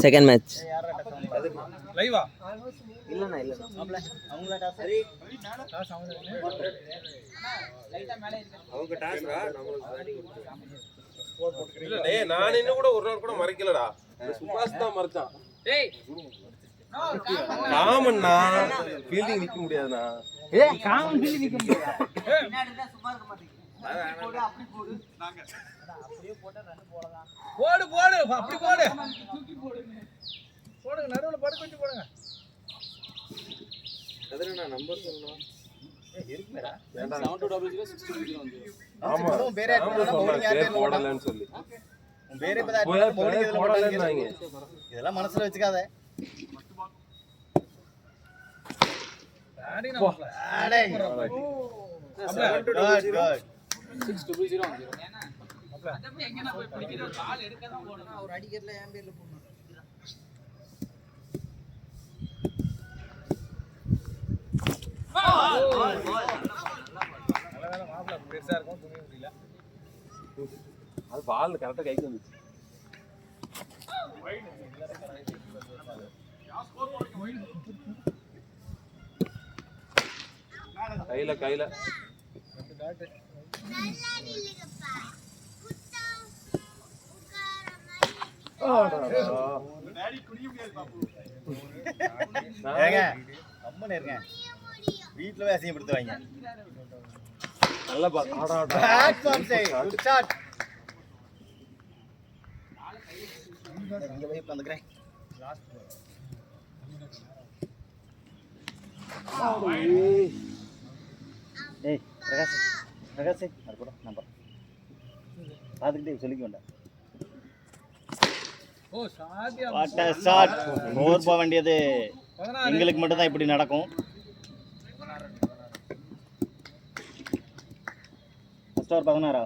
Second match. லைவா இல்லண்ணா இல்ல அவங்கள டாஸ் அவங்க டாஸ்டா நம்மளுக்கு பேட்டிங் இல்ல டேய் நான் இன்னும் கூட ஒரு நாள் கூட மறைக்கலடா. சுபாஷ் தான் மறைச்சான். டேய் காமன்னா ஃபீல்டிங் நிக்க முடியாதுனா. ஏய் காமன் ஃபீல்டிங் நிக்க முடியாது. பின்னாடி தான் சும்மா இருக்க மாட்டீங்க. போடு அப்படி போடு. நாங்க அப்படியே போட்டா ரன் போடலாம். போடு போடு அப்படி போடு. தூக்கி போடுங்க. போடுங்க நடுவுல படுக்க வச்சு போடுங்க. எதுனா நம்பர் சொல்லணும். இருக்குடா. 7200 வந்து. ஆமா. வேற யாரும் போடலன்னு சொல்லி. வேற இப்ப போடலன்னாங்க. இதெல்லாம் மனசுல வச்சுக்காத. ஆடி நம்ம ஆடே. 7200 6000 அத போய் எங்கனா போய் பிடிக்கிற கால் எடுக்க தான் போடணும். அவர் அடிக்கிறல ஏன் பேர்ல போடணும். நல்ல மாப்ள பெருசா இருக்கும் துணிய முடியல. அது பால் கரெக்ட்டா கைக்கு வந்துச்சு. கையில கையில டாடி குடிய முடியாது பாப்பு. ஏங்க அம்மனே இருங்க. வீட்ல போய் அசிங்கப்படுத்துவாங்க. நல்ல பால் ஆடா ஆடா. பிளாட்ஃபார்ம் சே குட் ஷாட். இங்க போய் உட்கார்ந்துக்கறேன். Last ball. ஏய் பிரகாஷ் அது கூட நம்பர் பாத்துக்கிட்டே சொல்லிக்க வேண்டாம். Oh shot what a shot. Over போக வேண்டியது எங்களுக்கு மட்டும் தான் இப்படி நடக்கும். First over 16.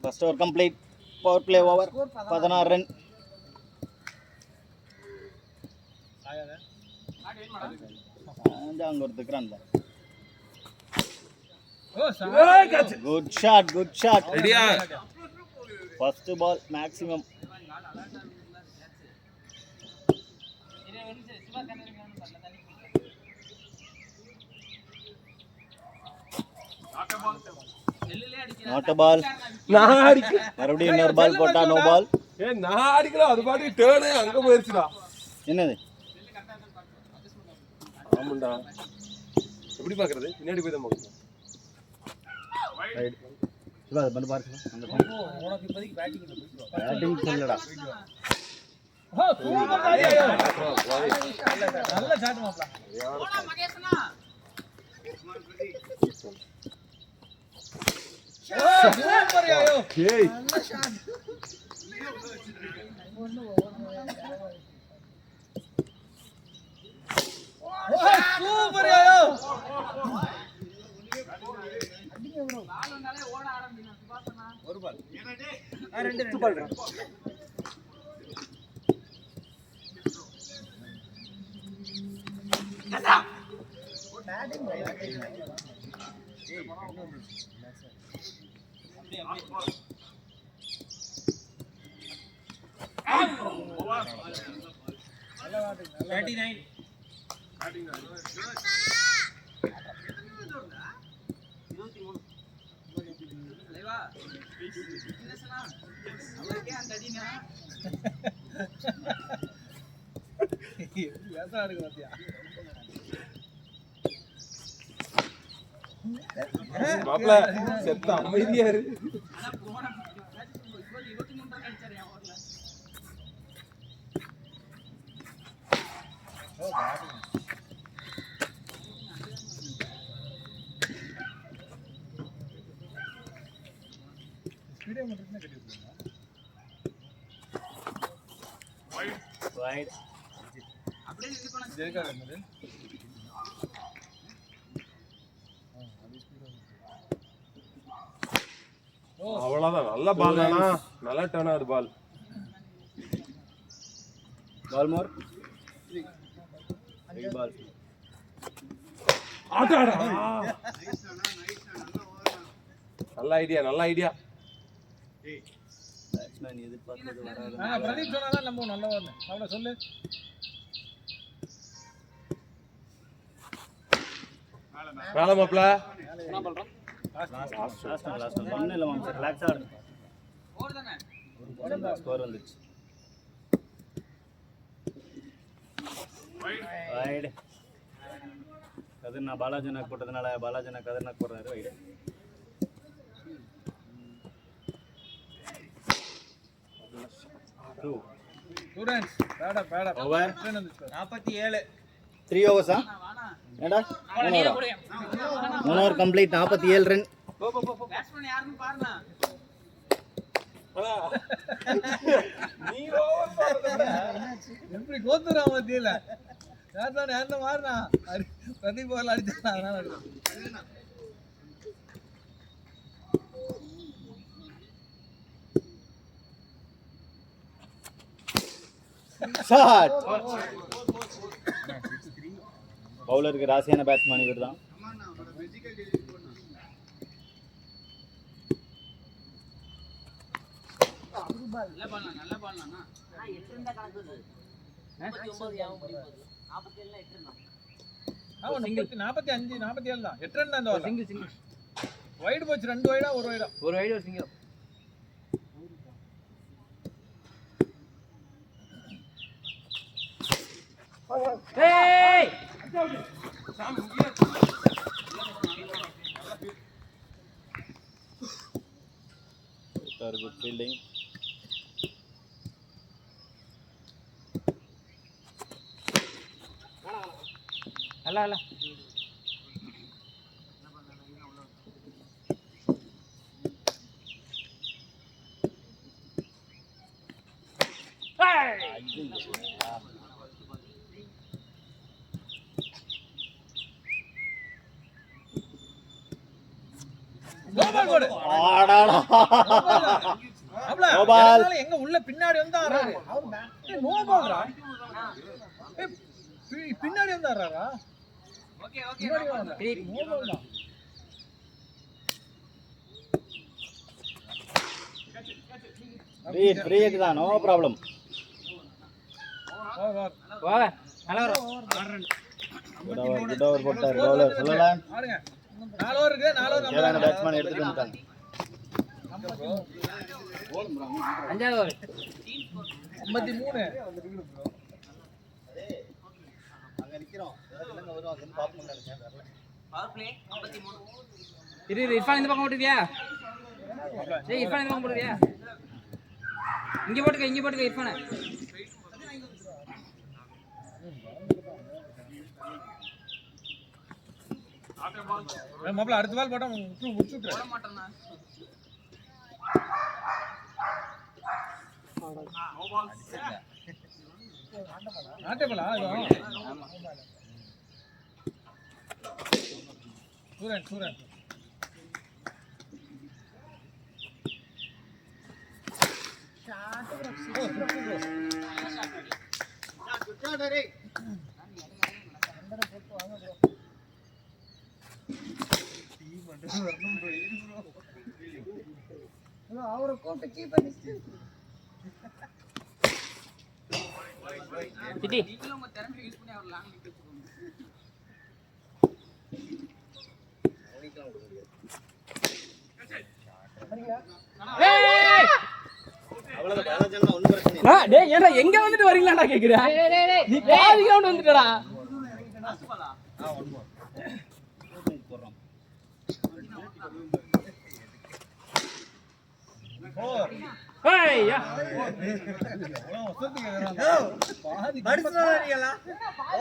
First over complete. Power play over 16 run. அங்க ஒரு திக்கிறான்ல. Good shot good shot. ரெடியா? First ball maximum. Not a ball. நான் அடிக்க மறுபடியும் இன்னொரு பால் போட்டா நோ பால். ஏய் நான் அடிக்கல அது பாட்டி டர்ன் அங்க போயிருச்சுடா. என்னது? ஆமாடா. எப்படி பாக்குறது? பின்னாடி போய் தான் பார்க்கணும். ரைட். சிவா வந்து பாரு சிவா. அந்த பால். உனக்கு இப்போதைக்கு பேட்டிங் இல்ல. பேட்டிங் சொல்லடா. ஓ சூப்பர் ஐயோ. நல்ல ஷாட் மாப்ள. போடா மகேஷ்னா. சூப்பர் ஐயோ. ஏய் நல்ல ஷாட். சூப்பர் ஐயோ. அடிங்க ப்ரோ. பால் வந்தாலே ஓட ஆரம்பிச்சா சுபாஷனா. ஒரு பால். ரெண்டு பால். கதா. Batting batting. ஏய் மாப்ள செத்த அமைதியா இரு. வீடியோ மட்டும் கட்டி விட்டுருங்க. வைட் அப்படியே நின்னு போனா ஜெயிக்கா என்னது? அவ்வளவுதான். நல்ல பால் தானா? நல்ல டர்ன் ஆகுது பால். பால் மோர் 3 பால். ஆடாடா. நல்ல ஐடியா நல்ல ஐடியா. பேட்ஸ்மேன் எதிர்பார்த்தது வராது. பிரதீப் சொன்னாதான் நம்ம நல்ல வரணும். அவளை சொல்லு. வேலை மாப்ள லாஸ்ட் ஒன்றும் இல்லை மாம் சார். ரிலாக்ஸாக ஆடுங்க. ஸ்கோர் வந்துச்சு. வைடு. கதிர் நான் பாலாஜி நாக் போட்டதுனால பாலாஜி நாக் கதிர் நாக் போடுறாரு. வைடு. ஓவர் 47. 3 ஓவர்ஸா? ஏடா 3 ஓவர் கம்ப்ளீட். 47 ரன். பேட்ஸ்மேன் யாருன்னு பாருங்க. நீ ஓவர் போறதுடா. எப்படி கோத்துறா மத்தியில யாருன்னா மாறினா பிரதீப் பால் அடிச்சானா அதனால ஷாட். பவுலருக்கு ராசியான பேட்ஸ்மேன் இவர் தான். நல்ல பால்னா 8 இருந்தா கணக்கு 49 47 8 இருந்தா 45 47 தான் 8 ரன் தான். அந்த சிங்கிள் வைட் போச்சு. 2 வைடா ஒரு வைடா ஒரு சிங்கிள். ஏய் குட் ஃபீல்டிங். அல்ல எங்க உள்ள பின்னாடி வந்து ஆறாரு. நோ பால்ரா. பின்னாடி வந்து ஆறாரா. ஓகே நோ பால் தான். ஃப்ரீ ஹிட் தான். No problem. வா நல்லா வரும். குட் ஓவர் போட்டார் பவுலர். சொல்லலாம். ஆடுங்க. 4 ஓவர் இருக்கு. 4 ஓவர் நம்ம பேட்ஸ்மேன் எடுத்துட்டு வந்துட்டாங்க. 5வது ஓவர் 53. அங்க நிக்கிறோம். இல்லங்க வருவாங்கன்னு பாப்போம் நினைச்சேன். வரல. Power play 53. இரு இர்ஃபான் இந்த பக்கம் போடுவியா? டேய் இர்ஃபான் இந்த பக்கம் போடுவியா? இங்க போட்டுக்க இர்ஃபான். மாப்ள அடுத்த பால் போட்டா முடிச்சுட்ற. போட மாட்டேனா. நாட்டே பாலா இது. ஆமா. சூரன் அவரை கூப்பிட்டு கீப் பண்ணி நீங்களும் உங்க திறமை யூஸ் பண்ணி அவர் லாங் நிக்க எங்க வந்துட்டு வரீங்களாடா கேக்குற. நீ பாதி கிரவுண்ட் வந்துட்டடா.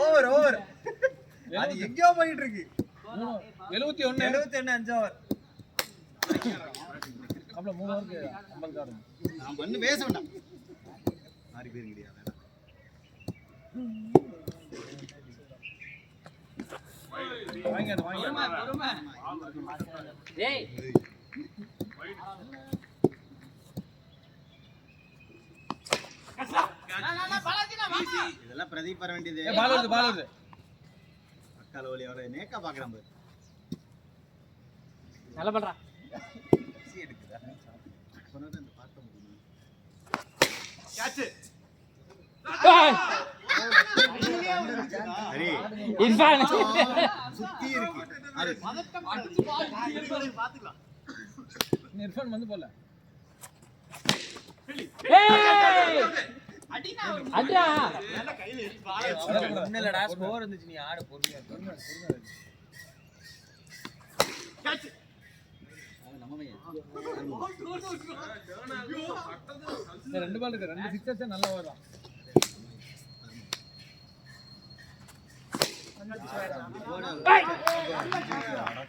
ஓவர் அது எங்கயோ போயிட்டு இருக்கு. 71 5 ஓவர். அப்பல 3 ஓவருக்கு 50 கார்டு. நான் பண்ணு பேச வேண்டாம். 6 பேர் கிடையாது. வாங்க பொறுமை. டேய் இதெல்லாம் பிரதீப் வர வேண்டியது. பால் வருது. அக்கால ஒலி அவரை நேக்கா பாக்குறான் பாரு. நல்லா பண்றா. எடுக்குதா? சொன்னது அந்த பார்க்க முடியும். இர்ஃபான் சுத்தி இருக்கு அது பாத்துக்கலாம். இர்ஃபான் வந்து போல. ஏய் அடிடா ஒண்ணுலடா ஸ்கோர் இருந்துச்சு நீ ஆடு பொறுமையா ரெண்டு பால் இருக்கு, ரெண்டு சிக்ஸர்ஸ் நல்லா வரும்.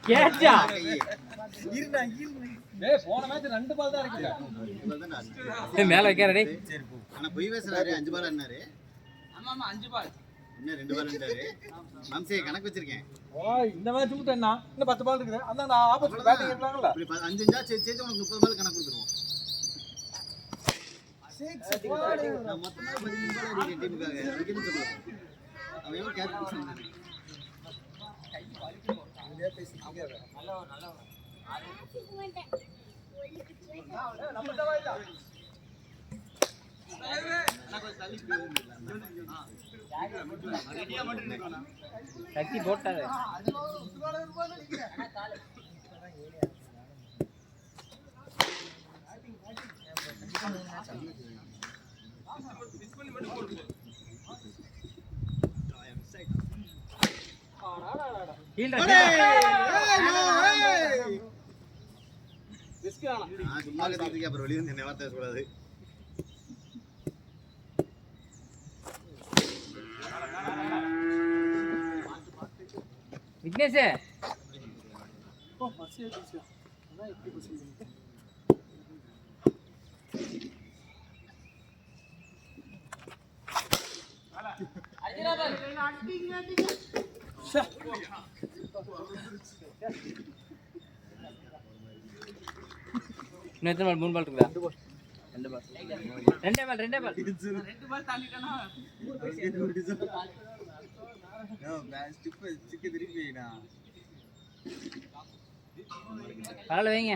கேட்சா டேய் போன மேட்ச் ரெண்டு பால் தான் இருக்கு. மேல வைக்கற டேய். ஆனா போய் பேசுறாரு 5 பால் அண்ணாரு. ஆமா ஆமா 5 பால். இன்னும் 2 பால் இருந்தாரு. மாம்சே கணக்கு வச்சிருக்கேன். ஓ இந்த மேட்ச் மட்டும் என்ன? இன்னும் 10 பால் இருக்குது. அந்த ஆப்போசிட் பேட்டிங் இருக்கலாம்ல. இப்படி 5 5 சேர்த்து உனக்கு 30 பால் கணக்கு கொடுத்துருவோம். நான் மொத்தமா 13 பால் அடிக்கிறேன் டீமுக்காக. அதுக்குன்னு சொல்லுவாங்க. அவன் எவ்வளவு கேட்ச் பண்ணானே. சக்தி போட்டாரு. சும்மா கத்திட்டு அப்புறம் வெளியே வந்து என்ன வார்த்தை கூடாது. விக்னேஷ் எத்தனை பால்? 3 பால் இருக்குதா? 2 பால். 2 பால். 2 பால். 2 பால் தாண்டிட்டானா? பரவாயில்ல வைங்க.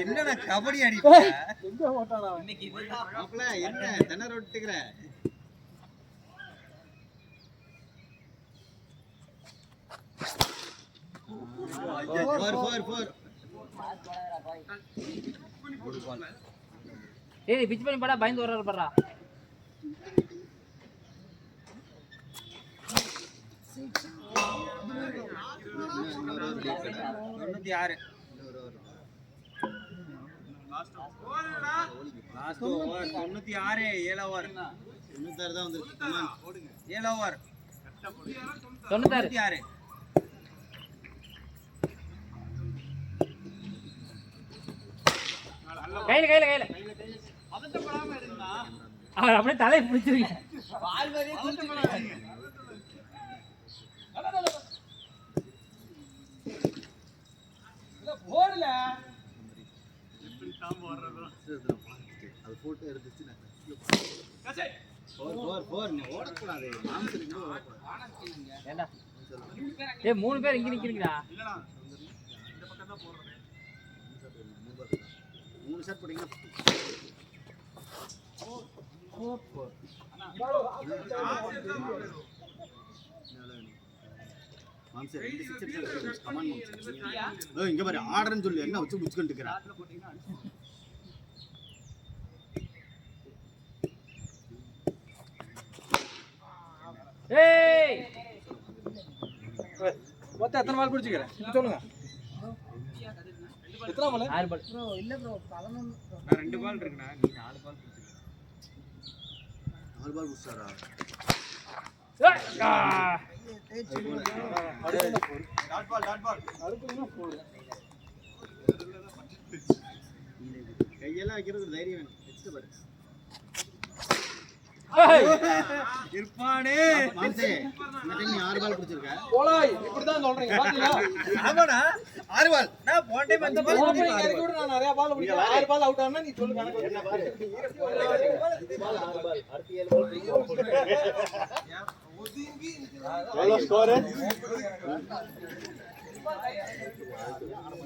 என்னடா கபடி அடி எங்க ஓட்டானா இன்னைக்கு மாப்ள என்ன தன ரொட்டுக்குற ஏய் பிச் பண்ணி போடா, பயந்து வர்றாரு பாறா. லாஸ்ட் ஓவர் 96 7 ஓவர் 96 தான் வந்திருக்கு. 7 ஓவர் 96. கையில கையில கையில அவர் அப்படியே தலையை பிடிச்சிருக்கீங்க. போடல அது போட்டோ எடுத்துச்சு ஓடக்கூடாது. ஏண்டா ஏய் 3 பேர் இங்க நிக்கிறீங்கடா. 3 ஷாட் போட்டீங்கன்னா இங்க பாரு ஆர்டர்னு சொல்லி என்ன வச்சு முடிச்சுக்கிட்டு இருக்கிறேன். ஏய் மொத்தம் எத்தனை பால் பிடிச்சிக்கிறேன் சொல்லுங்க. எத்தனை பால்? 6 பால். ப்ரோ இல்ல ப்ரோ 11. நான் 2 பால் இருக்குண்ணா, நீ 4 பால் பிடிச்சிருக்க. 4 பால் பிடிச்சாரா? டாட் பால் அடுத்துனா போடு. கையெல்லாம் வைக்கிறது ஒரு தைரியம் வேணும். வச்சுட்டு பாரு. இருப்பானே மாம்சே இந்த டைம் நீ 6 பால் பிடிச்சிருக்க. போலாய் இப்படி தான் சொல்றீங்க பாத்தீங்களா? ஆமாடா 6 பால். நான் போன டைம் 5 பால் ஓபனிங் இறக்கி விட்டு நான் நிறைய பால் பிடிச்சேன். 6 பால் அவுட் ஆனா நீ சொல்லு கணக்கு. என்ன பாரு. இது பால் 6 பால். அடுத்து 7 பால். எவ்வளோ ஸ்கோரு?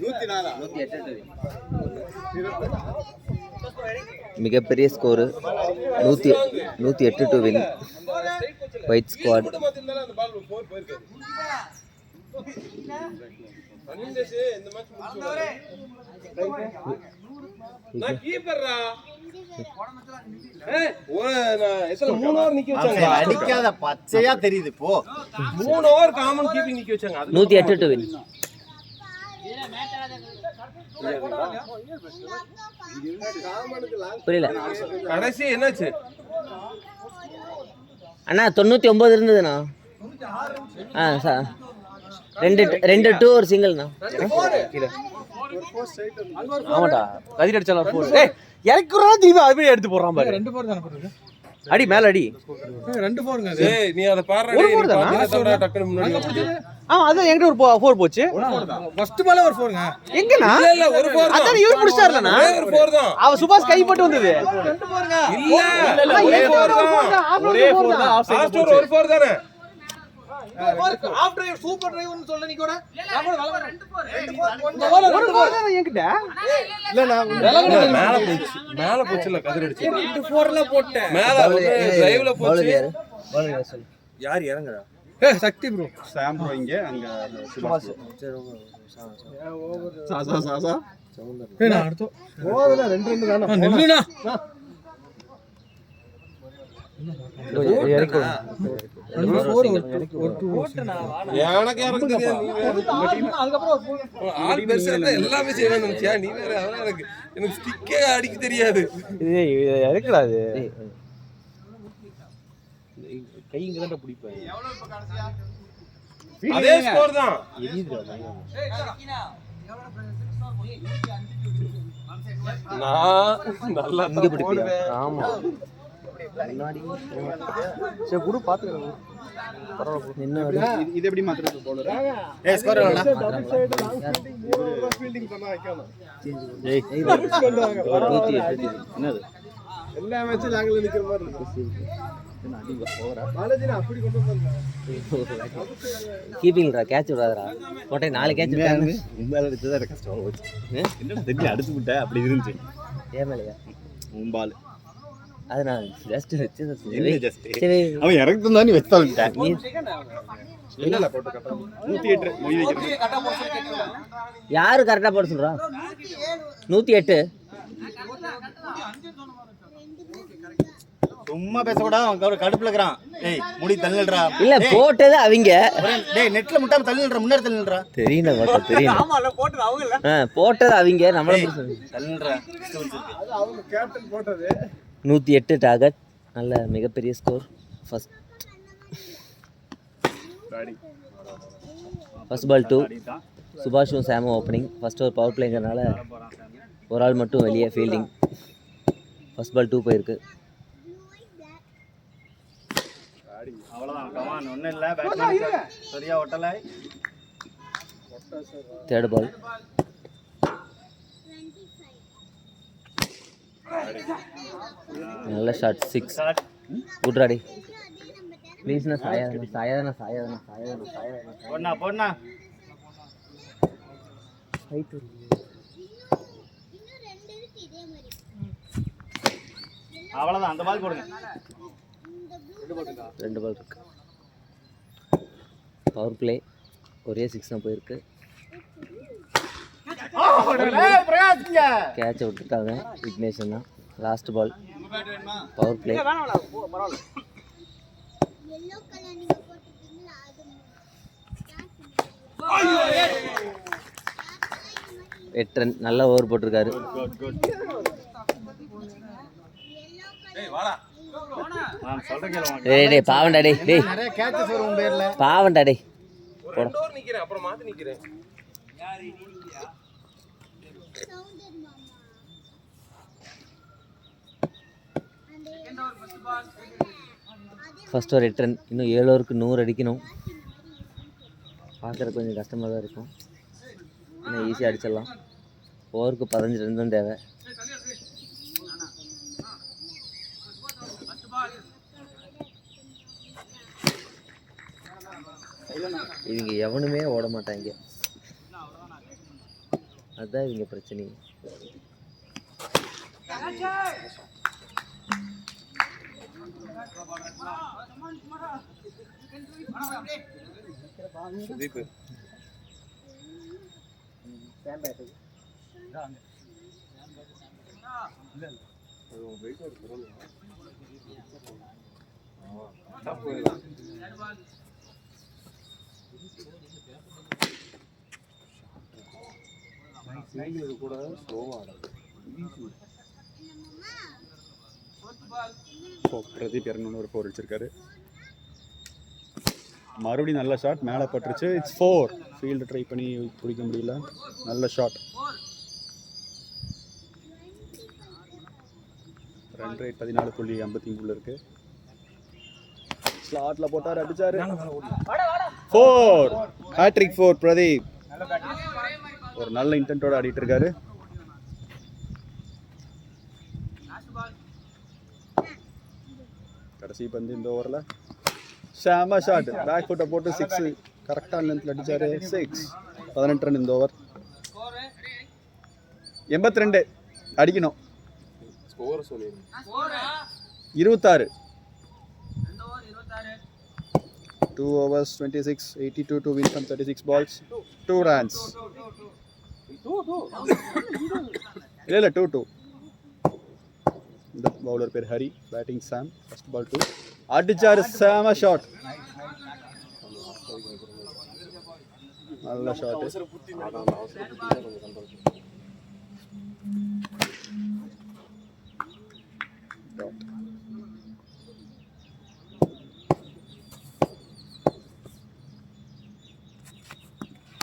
108 மிகப்பெரிய score 108 to win white squad. அந்த பால் போயிருக்காது. இந்த மேட்ச் நான் கீப்பர்ரா. மூணு ஓவர் நிக்க வச்சாங்க. அடிக்காத பச்சையா தெரியுது போ. 3 ஓவர் காமன் கீப்பிங் நிக்க வச்சாங்க. 108 டு வின். புரியல கடைசி என்னாச்சு அண்ணா? 99 இருந்ததுண்ணா. ரெண்டு டூ ஒரு சிங்கிள்ண்ணா. ஆமாடா கதிர் அடிச்சாலும் போடு. ஏய் இறக்குறா தீபா அப்படியே எடுத்து போறான் பாரு. 2 4 தான போடுறது. அடி மேல அடி. 2 4ங்க அது. ஏய் நீ அத பாறடா. நீ பாத்தீனா டக்குனு முன்னாடி வந்து. அதான் என்கிட்ட ஒரு 4 போச்சு. ஃபர்ஸ்ட் பாலே ஒரு 4ங்க. எங்கண்ணா? இல்ல ஒரு 4 தான். அதான் இவர் புடிச்சார்லண்ணா. ஒரு 4 தான். அவ சுபாஷ் கை போட்டு வந்தது. 2 4ங்க. இல்ல ஒரே 4 தான். ஒரே 4 தான். ஆஃப் சைடு லாஸ்ட் ஒரு 4 தானே. ஆஃப் டிரைவ் சூப்பர் டிரைவ்னு சொல்ல நீ கூட. நான் கூட 2 4 தான் என்கிட்ட. மேல போச்சுல கதிர் அடிச்சு. 2 4ல போட்டேன். மேல டிரைவ்ல போச்சு. யார் இறங்குறா? ஏய் சக்தி ப்ரோ. சாம் ப்ரோ இங்க அங்க சுபாஷ். சாசா ஏய் நான் அடுத்து. போதுல 2 2 தான. நில்லுடா. இறக்கு. 2 4 ஒரு 2 எனக்கு யாருக்கு தெரியாது. நீ வேற அதுக்கு அப்புறம் ஒரு 4. ஆள் பெருசா இருந்தா எல்லாமே செய்வேன்னு நினைச்சியா? நீ வேற அதெல்லாம் எனக்கு ஸ்டிக்கே அடிக்க தெரியாது. இது இறக்குடா இது. கை இங்க தான் பிடிப்பேன். அதே ஸ்கோர் தான். நான் நல்லா இங்க பிடிப்பியா? ஆமா. முன்னாடி சரி குடு பாத்துக்கறேன். என்ன இது எப்படி மாத்துறது பவுலர்? ஏய் ஸ்கோர் எவ்வளவுடா? ஃபீல்டிங் பண்ணா வைக்கணும். ஏய் 108. என்னது? எல்லா மேட்சும் லாங்ல நிக்கிற மாதிரி இருக்கு. பாலாஜி அப்படி கொண்டு வந்தாங்க. கீப்பிங்டா கேட்ச் விடாதடா. போட்டே 4 கேட்ச் விட்டாங்க. உம்பால அடிச்சதா எனக்கு கஷ்டமா போச்சு. என்னடா தெரியல அடிச்சு விட்ட அப்படி இருந்துச்சு. ஏமலையா உம்பால். அது நான் ஜஸ்ட் வெச்சது. என்ன ஜஸ்ட்? சரி அவன் இறக்குறது தான் நீ வெச்சால்ட்ட. நீ இல்ல போட்டு கட்டா. 108 மொய் வைக்கிறேன். யாரு கரெக்டா போட சொல்றா? 108. சும்மா பேச கூட அவன் கடுப்புல இருக்கறான். ஏய் முடி தள்ளிடுறா. இல்ல போட்டது அவங்க. டேய் நெட்ல முட்டாம தள்ளிடுறா. முன்னாடி தள்ளிடுறா. தெரியல பாத்த தெரியல. ஆமால போட்டது அவங்க இல்ல. போட்டது அவங்க நம்மள தள்ளிடுறா. அது அவங்க கேப்டன் போட்டது. 108 டார்கெட். நல்ல மிகப்பெரிய ஸ்கோர். First ball 2. சுபாஷும் சாமும் ஓப்பனிங். ஃபர்ஸ்ட் ஓவர் பவர் பிளேங்கிறனால ஒரு ஆள் மட்டும் வெளியே ஃபீல்டிங். ஃபர்ஸ்ட் பால் 2 போயிருக்கு. அவ்வளவுதான். கமான் ஒண்ணு இல்ல. பேட்ஸ்மேன் சரியா ஒட்டல. தேர்ட் பால். நல்ல ஷாட் 6. குட் ராடி. ப்ளீஸ்ண்ணா சாயாதண்ணா. போடா போடா. அவ்வளவுதான். அந்த பால் போடுங்க. 2 பால் இருக்கு. பவர் பிளே ஒரே 6 தான் போயிருக்கு. கேட்சை விட்டுட்டாங்க விக்னேஷன் தான். Last ball power play. Veteran நல்ல ஓவர் போட்டிருக்காரு. நான் சொல்றேன் கேளுங்க. டேய் பாவண்டா டேய் நிறைய கேட்சஸ் வரும் உன் பேர்ல. பாவண்டா டேய். 2 ஓவர் நிக்கிறேன். அப்புறம் மாத்தி நிக்கிறேன். First over 8 run. இன்னும் 7 ஓவருக்கு 100 அடிக்கணும். பார்க்குறது கொஞ்சம் கஷ்டமாக தான் இருக்கும். இன்னும் ஈஸியாக அடிச்சிடலாம். ஓவருக்கு 15 ரன் தான் தேவை. இவங்க எவனுமே ஓட மாட்டாங்க, அதுதான் இவங்க பிரச்சனை. சுதீப் கூட ஸ்லோவா பிரதீப் இறங்கணும்னு ஒரு 4 அடிச்சிருக்காரு. மறுபடியும் நல்ல ஷாட், மேலே பட்டுருச்சு. இட்ஸ் 4. ஃபீல்டு ட்ரை பண்ணி பிடிக்க முடியல. நல்ல ஷாட். ரன் ரேட் 14.53 இருக்கு. ஸ்லாட்ல போட்டார், அடிச்சாரு. 4 ஹேட்ரிக் 4 பிரதீப். ஒரு நல்ல இன்டென்ட்டோட ஆடிட்டு இருக்காரு. கடைசி பந்து இந்த ஓவரில் ஷாமா ஷாட், பேக் ஃபுட்டை போட்டு 6 கரெக்டான லென்த்தில் அடிச்சாரு. 6. 18 ரன் இந்த ஓவர். 82 அடிக்கணும். ஸ்கோர் சொல்லிடுங்க. 26. 2 overs 26, 82 to win from 36 balls. 2 runs. இல்லை 2-2. இந்த பவுலர் பேர் ஹரி, பேட்டிங் சாம். ஃபர்ஸ்ட் பால் 2 அடிச்சாரு. சாம ஷாட், நல்ல ஷாட்.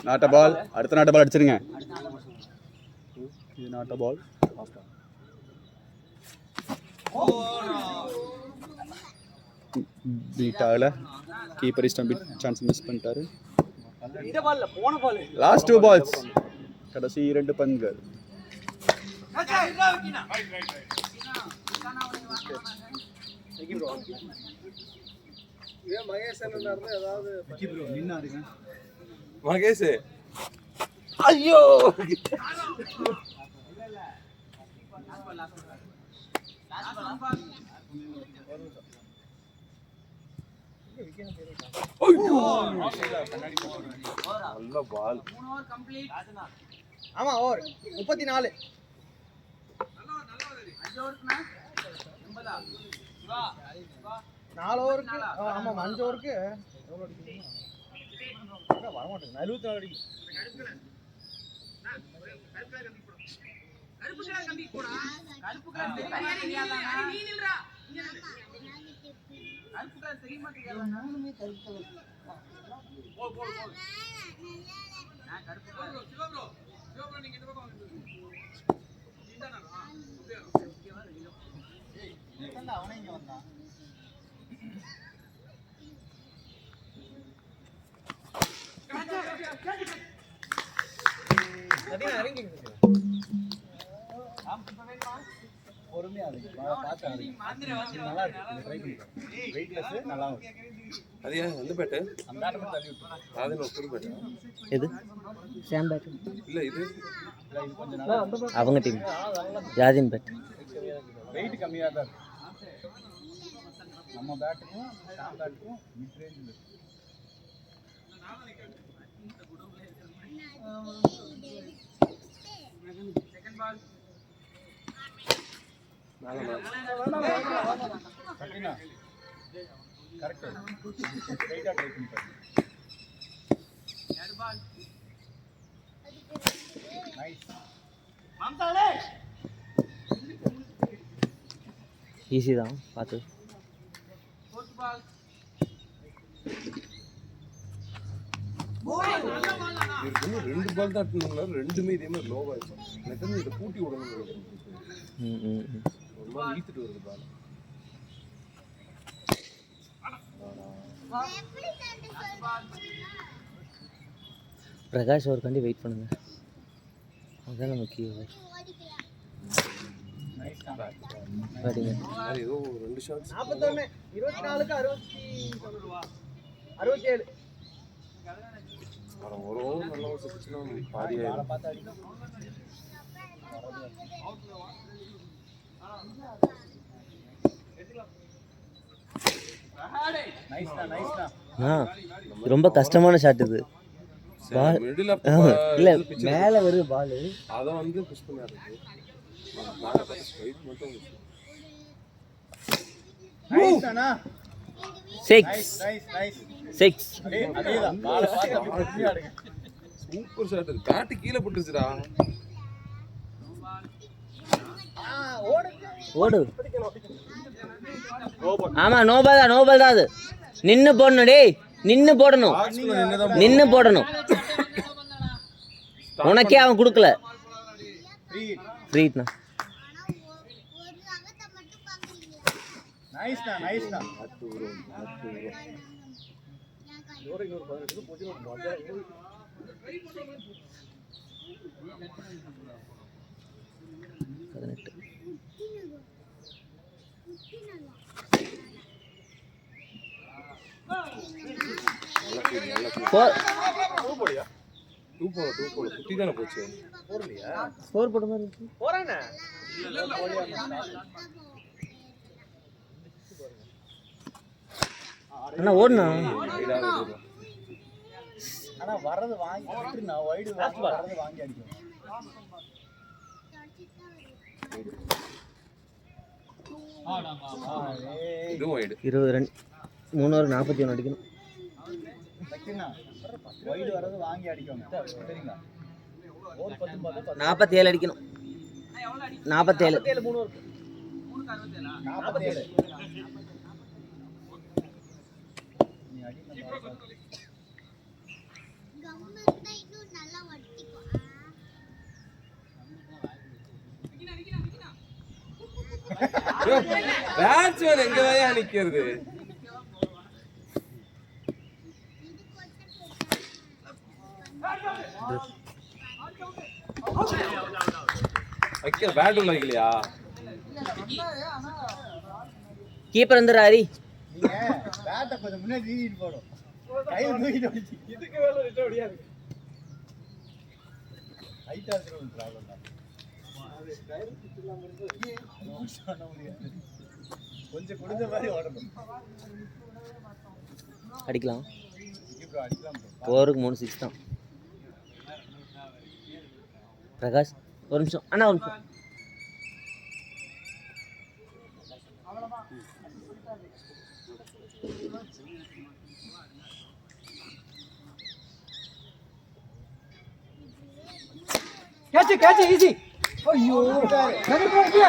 நாட்ட பால், அடுத்த நாட்ட பால் அடிச்சிருங்க. இது நாட்ட பால். பீட் ஆகல. கீப்பர் இஷ்டம் பீட் சான்ஸ் மிஸ் பண்ணிட்டாரு. லாஸ்ட் 2 balls, கடைசி 2 பந்துகள். மகேஷ் ஐயோ நல்ல பால். ஆமா ஓவர் 34. 4 ஓவருக்கு ஆமா 5 ஓவருக்கு எவ்வளவு அடிக்கிறீங்க? வர மாட்டேங்குது. 74 அடிக்கும். அது எந்த பேட்டு? புது பேட்டு எது? சாம் பேட் இல்ல, இது அவங்க டீம் யாதின் பேட். வெயிட் கம்மியாக தான் இருக்கு. நம்ம பேட்டுக்கும் சாம் பேட்டுக்கும் மிட் ரேஞ்சில் இருக்கு. கரெக்ட். ஸ்ட்ரைட்டா ட்ரை பண்ணி பாருங்க. நைஸ். ஈஸி தான் பார்த்து. இன்னும் 2 பால் தான் அடிக்கணும். ரெண்டுமே இதே மாதிரி லோவா இருக்கு. எனக்கு இதை கூட்டி விடணும். ஒரு மாதிரி இழுத்துட்டு வருது பால். பிரகாஷ் அவருக்காண்டி வெயிட் பண்ணுங்க, அதுதான் முக்கியம். ஏதோ 2 ஷாட்ஸ் 41 24க்கு 67. ஒரு ஓவர் நல்லா சுத்துச்சுன்னா பாதி ஆயிடும். பார்த்து அடிக்கும். நைஸ்ண்ணா நைஸ்ண்ணா. ரொம்ப கஷ்டமான ஷாட் இது. பால் மிடில் அப் இல்லை மேலே வருது பால். அதை வந்து புஷ் பண்ணாரு. நான் ஸ்ட்ரைட் மட்டும் நைஸ்ண்ணா. 6 நைஸ் நைஸ். 6. அதேதான் பாலை பார்த்து அப்படி புரிஞ்சு ஆடுங்க. Super shot. பேட் கீழே போட்டுச்சுடா. ஓடு. ஆமா நோபால் தான் அது. நின்னு போடணும் டேய், நின்னு போடணும், நின்னு போடணும். உனக்கே அவன் கொடுக்கல. ஃப்ரீட்னா. நைஸ்ண்ணா நைஸ்ண்ணா. டூ போல குட்டி தானே போச்சு. ஸ்கோர் போட்ட மாதிரி இருக்கு. போறானே அண்ணா ஓடுனா. ஆனா வர்றது வாங்கி விட்டுருண்ணா. வைடு வர்றது வாங்கி அடிக்கும். இது வைடு 20 ரன் 3 ஓவர் 41 அடிக்கணும். வைடு வர்றது வாங்கி அடிக்கோங்க சரிங்களா. ஓவர் 10 பார்த்தா 47 அடிக்கணும். 47 3 இருக்கு. 47. நீ அடி பேட்ஸ்மேன் எங்க வயா நிக்கிறது. வைக்க பேட் உள்ள வைக்கலையா. கீப்பர் வந்துறாரி. நீங்க பேட்டை கொஞ்சம் முன்னாடி நீட்டிட்டு போடும். கையில தூக்கிட்டு ஓடிச்சு. இதுக்கு மேல விட்ட முடியாது. ஹைட்டா இருக்கிறது ப்ராப்ளம் தான். கொஞ்சம் கொடுத்த மாதிரி ஓடணும். அடிக்கலாம். அடிக்கலாம். ஓவருக்கு 3 6 தான். பிரகாஷ் ஒரு நிமிஷம் அண்ணா, ஒரு நிமிஷம். Catch easy. ஐயோ நகர் போறியா.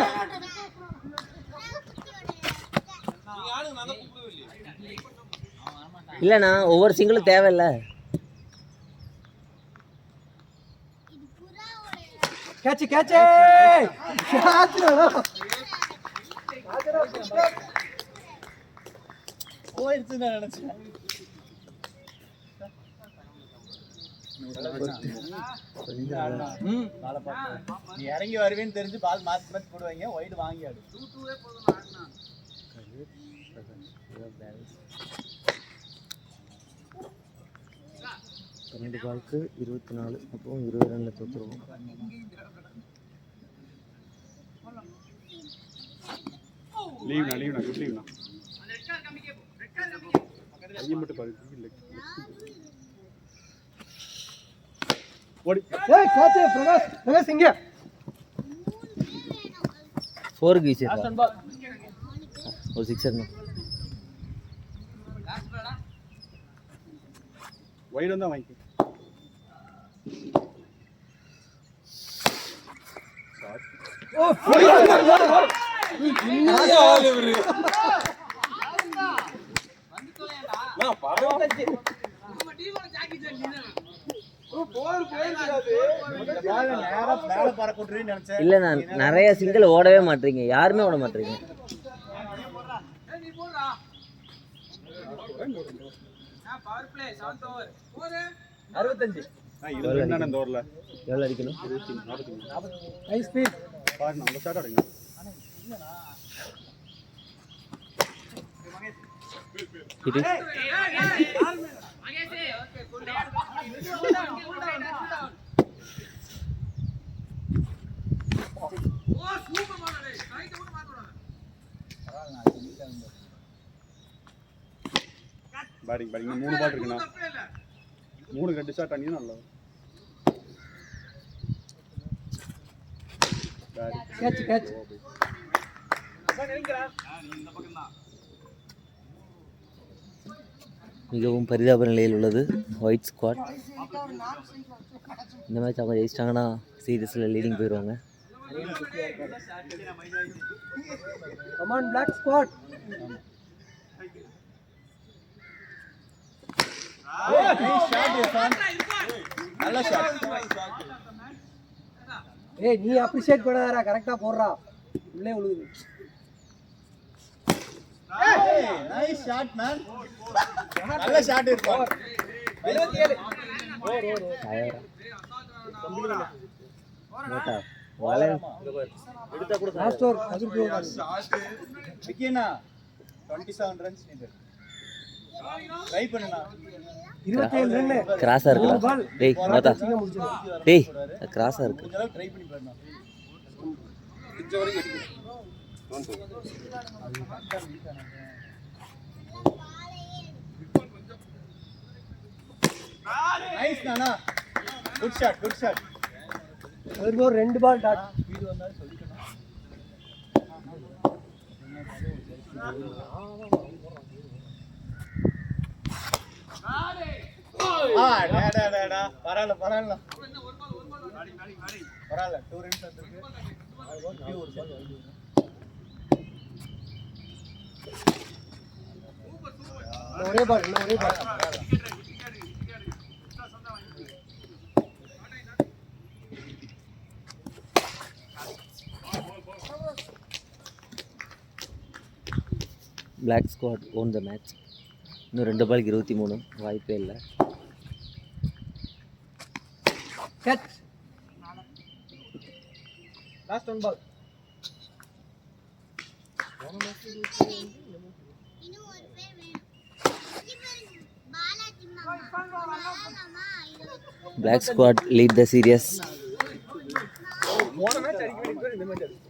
இல்லைண்ணா ஒவ்வொரு சிங்கிளும் தேவையில்ல. கேட்ச் போயிடுச்சு நான் நினைச்சேன். நீ இறங்கி வருவேன்னு தெரிஞ்சு பால் மாத்தி மாத்தி போடுவாங்க. வைடு வாங்கி ஆடு. 12 பாலுக்கு 24. அப்போ 20 ரன்ல தோத்துருவோம். லீவ்னா குட் லீவ்னா. ஐயம் மட்டும் பாரு. ஓடி. ஏய் கேட்ச் பிரகாஷ் இங்க. 4 க்கு வீசிருப்பா. ஒரு 6 ரன். வைடு வந்தா வாங்கி. ஓ இல்ல நான் நிறைய சிங்கிள் ஓடவே மாட்டீங்க. யாருமே ஓட மாட்டீங்க. எவ்வளவு அடிக்கணும்? பேட்டிங் பேட்டிங் 3 பால் இருக்குண்ணா 3 ரெண்டு ஷாட் அடிச்சா நல்லா கேட்ச் கேட்ச் மிகவும் பரிதாப நிலையில் உள்ளது ஒயிட் ஸ்குவாட். இந்த மேட்ச் அவங்க ஜெயிச்சிட்டாங்கன்னா சீரியஸில் லீடிங் போயிடுவாங்க. Come on black squad. நல்ல ஷாட். ஏய் நீ அப்ரிஷியேட் பண்ணாதடா, கரெக்ட்டா போடுறா. உள்ளே விழுகுது. Nice shot man. நல்ல ஷாட் இருக்கு. 77 லாஸ்ட் ஓவர் அதுக்கு விக்கினா 27 ரன்ஸ் நீடட். ட்ரை பண்ணுனா 27 ரன் கிராஸாக இருக்குடா. டேய் மாதா டேய் கிராஸாக இருக்கு. கொஞ்ச அளவு ட்ரை பண்ணி பாருங்க. பிச்ச வரைக்கும் அடிக்கும். நைஸ் நானா. Good shot good shot. ஒரு 2 பால் டாட். ஸ்பீடு வந்தாலும் சொல்லிக்கணும். டேடா பரவாயில்ல பரவாயில்ல 2 ரன்ஸ் வந்திருக்கு. ஒரே ball black squad won the match. இன்னும் 2 பாலுக்கு 23. வாய்ப்பே இல்லை. Catch. Last 1 ball. Black squad lead the series. போன மேட்ச் அடிக்க வேண்டியது இந்த மேட்ச்